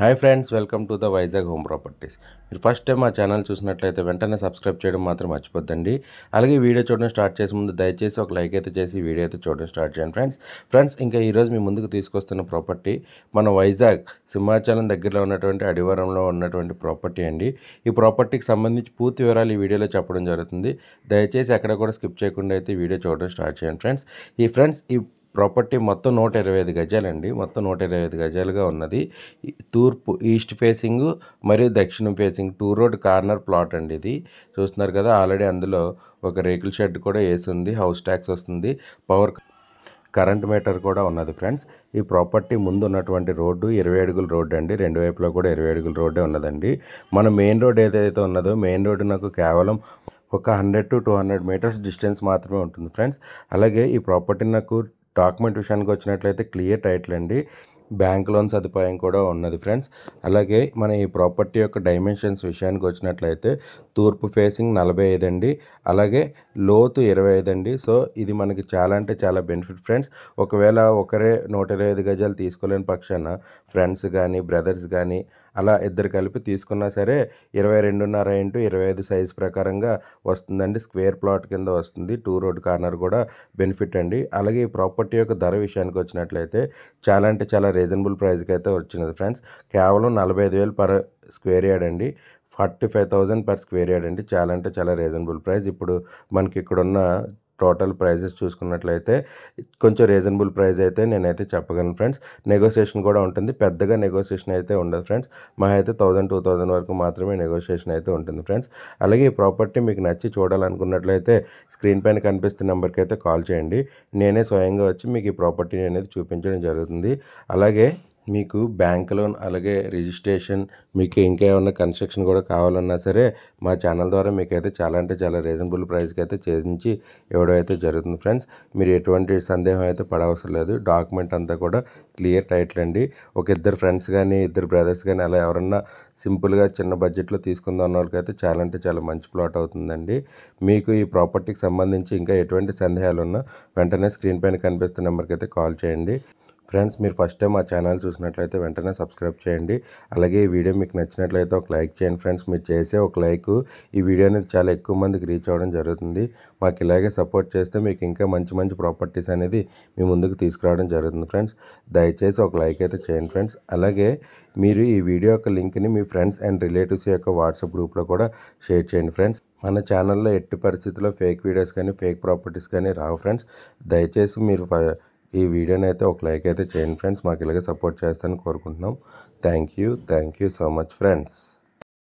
Hi friends, welcome to the Vizag home properties. మీరు first time మా channel చూసినట్లయితే వెంటనే సబ్స్క్రైబ్ చేయడం మాత్రం మర్చిపోద్దండి. అలాగే వీడియో చూడడం స్టార్ట్ చేసే ముందు దయచేసి ఒక లైక్ అయితే చేసి వీడియో అయితే చూడడం స్టార్ట్ చేయండి ఫ్రెండ్స్. ఇంకా ఈరోజు మీ ముందుకు తీసుకొస్తున్న ప్రాపర్టీ మన వైజాగ్ సింహాచలం దగ్గరలో ఉన్నటువంటి అడివారంలో ఉన్నటువంటి ప్రాపర్టీ అండి. ఈ ప్రాపర్టీకి సంబంధించి పూర్తి వివరాలు ఈ వీడియోలో చెప్పడం జరుగుతుంది. దయచేసి ఎక్కడ కూడా స్కిప్ చేయకుండా అయితే వీడియో చూడడం స్టార్ట్ చేయండి ఈ ప్రాపర్టీ మొత్తం 125 గజాలండి. మొత్తం 125 గజాలుగా ఉన్నది. తూర్పు ఈస్ట్ ఫేసింగ్ మరియు దక్షిణం ఫేసింగ్ 2 రోడ్ కార్నర్ ప్లాట్ అండి. ఇది చూస్తున్నారు కదా, ఆల్రెడీ అందులో ఒక రేకుల షెడ్ కూడా వేసి ఉంది. హౌస్ ట్యాక్స్ వస్తుంది, పవర్ కరెంట్ మీటర్ కూడా ఉన్నది ఫ్రెండ్స్. ఈ ప్రాపర్టీ ముందు ఉన్నటువంటి రోడ్డు 20 అడుగుల రోడ్డు అండి. రెండు వైపులో కూడా 20 అడుగుల రోడ్డే ఉన్నదండి. మన మెయిన్ రోడ్ ఏదైతే ఉన్నదో మెయిన్ రోడ్డు నాకు కేవలం ఒక 100 to 200 మీటర్స్ డిస్టెన్స్ మాత్రమే ఉంటుంది ఫ్రెండ్స్. అలాగే ఈ ప్రాపర్టీ నాకు డాక్యుమెంట్ విషయానికి వచ్చినట్లయితే క్లియర్ టైటిల్ అండి. బ్యాంక్ లోన్ సదుపాయం కూడా ఉన్నది ఫ్రెండ్స్. అలాగే మన ఈ ప్రాపర్టీ యొక్క డైమెన్షన్స్ విషయానికి వచ్చినట్లయితే తూర్పు ఫేసింగ్ 45 అండి. అలాగే లోతు 25 అండి. సో ఇది మనకి చాలా అంటే చాలా బెనిఫిట్ ఫ్రెండ్స్. ఒకవేళ ఒకరే 125 గజాలు తీసుకోలేని పక్షాన ఫ్రెండ్స్ కానీ బ్రదర్స్ కానీ అలా ఇద్దరు కలిపి తీసుకున్నా సరే 22.5 x 25 సైజ్ ప్రకారంగా వస్తుందండి. స్క్వేర్ ప్లాట్ కింద వస్తుంది. 2 రోడ్ కార్నర్ కూడా బెనిఫిట్ అండి. అలాగే ఈ ప్రాపర్టీ యొక్క ధర విషయానికి వచ్చినట్లయితే చాలా అంటే చాలా రీజనబుల్ ప్రైస్కి అయితే వచ్చినది ఫ్రెండ్స్. కేవలం 45,000 పర్ స్క్వేర్ యార్డ్ అండి. 45,000 పర్ స్క్వేర్ యార్డ్ అండి. చాలా అంటే చాలా రీజనబుల్ ప్రైస్. ఇప్పుడు మనకి ఇక్కడున్న టోటల్ ప్రైజెస్ చూసుకున్నట్లయితే కొంచెం రీజనబుల్ ప్రైస్ అయితే నేనైతే చెప్పగలను ఫ్రెండ్స్. నెగోషియేషన్ కూడా ఉంటుంది. పెద్దగా నెగోషియేషన్ అయితే ఉండదు ఫ్రెండ్స్. మా అయితే 1,000-2,000 వరకు మాత్రమే నెగోషియేషన్ అయితే ఉంటుంది ఫ్రెండ్స్. అలాగే ఈ ప్రాపర్టీ మీకు నచ్చి చూడాలనుకున్నట్లయితే స్క్రీన్ పైన కనిపిస్తున్న నెంబర్కి అయితే కాల్ చేయండి. నేనే స్వయంగా వచ్చి మీకు ఈ ప్రాపర్టీని అనేది చూపించడం జరుగుతుంది. అలాగే మీకు బ్యాంక్ లోన్ అలాగే రిజిస్ట్రేషన్ మీకు ఇంకా ఏమన్నా కన్స్ట్రక్షన్ కూడా కావాలన్నా సరే మా ఛానల్ ద్వారా మీకైతే చాలా అంటే చాలా రీజనబుల్ ప్రైస్కి అయితే చేయించి ఇవ్వడం అయితే జరుగుతుంది ఫ్రెండ్స్. మీరు ఎటువంటి సందేహం అయితే పడవసరం లేదు. డాక్యుమెంట్ అంతా కూడా క్లియర్ టైటిల్ అండి. ఒక ఇద్దరు ఫ్రెండ్స్ కానీ ఇద్దరు బ్రదర్స్ కానీ అలా ఎవరన్నా సింపుల్గా చిన్న బడ్జెట్లో తీసుకుందాం అన్న వాళ్ళకైతే చాలా అంటే చాలా మంచి ప్లాట్ అవుతుందండి. మీకు ఈ ప్రాపర్టీకి సంబంధించి ఇంకా ఎటువంటి సందేహాలు ఉన్నా వెంటనే స్క్రీన్ పైన కనిపిస్తున్న నెంబర్కి అయితే కాల్ చేయండి ఫ్రెండ్స్. మీరు ఫస్ట్ టైం మా ఛానల్ చూసినట్లయితే వెంటనే సబ్స్క్రైబ్ చేయండి. అలాగే ఈ వీడియో మీకు నచ్చినట్లయితే ఒక లైక్ చేయండి ఫ్రెండ్స్. మీరు చేసే ఒక లైక్ ఈ వీడియో అనేది చాలా ఎక్కువ మందికి రీచ్ అవ్వడం జరుగుతుంది. మాకు ఇలాగే సపోర్ట్ చేస్తే మీకు ఇంకా మంచి మంచి ప్రాపర్టీస్ అనేది మీ ముందుకు తీసుకురావడం జరుగుతుంది ఫ్రెండ్స్. దయచేసి ఒక లైక్ అయితే చేయండి ఫ్రెండ్స్. అలాగే మీరు ఈ వీడియో యొక్క లింక్ని మీ ఫ్రెండ్స్ అండ్ రిలేటివ్స్ యొక్క వాట్సాప్ గ్రూప్లో కూడా షేర్ చేయండి ఫ్రెండ్స్. మన ఛానల్లో ఎట్టి పరిస్థితుల్లో ఫేక్ వీడియోస్ కానీ ఫేక్ ప్రాపర్టీస్ కానీ రావు ఫ్రెండ్స్. దయచేసి మీరు ఈ వీడియోని అయితే ఒక లైక్ అయితే చేయండి ఫ్రెండ్స్. మాకు ఇలాగే సపోర్ట్ చేస్తారని కోరుకుంటున్నాం. Thank you so much friends.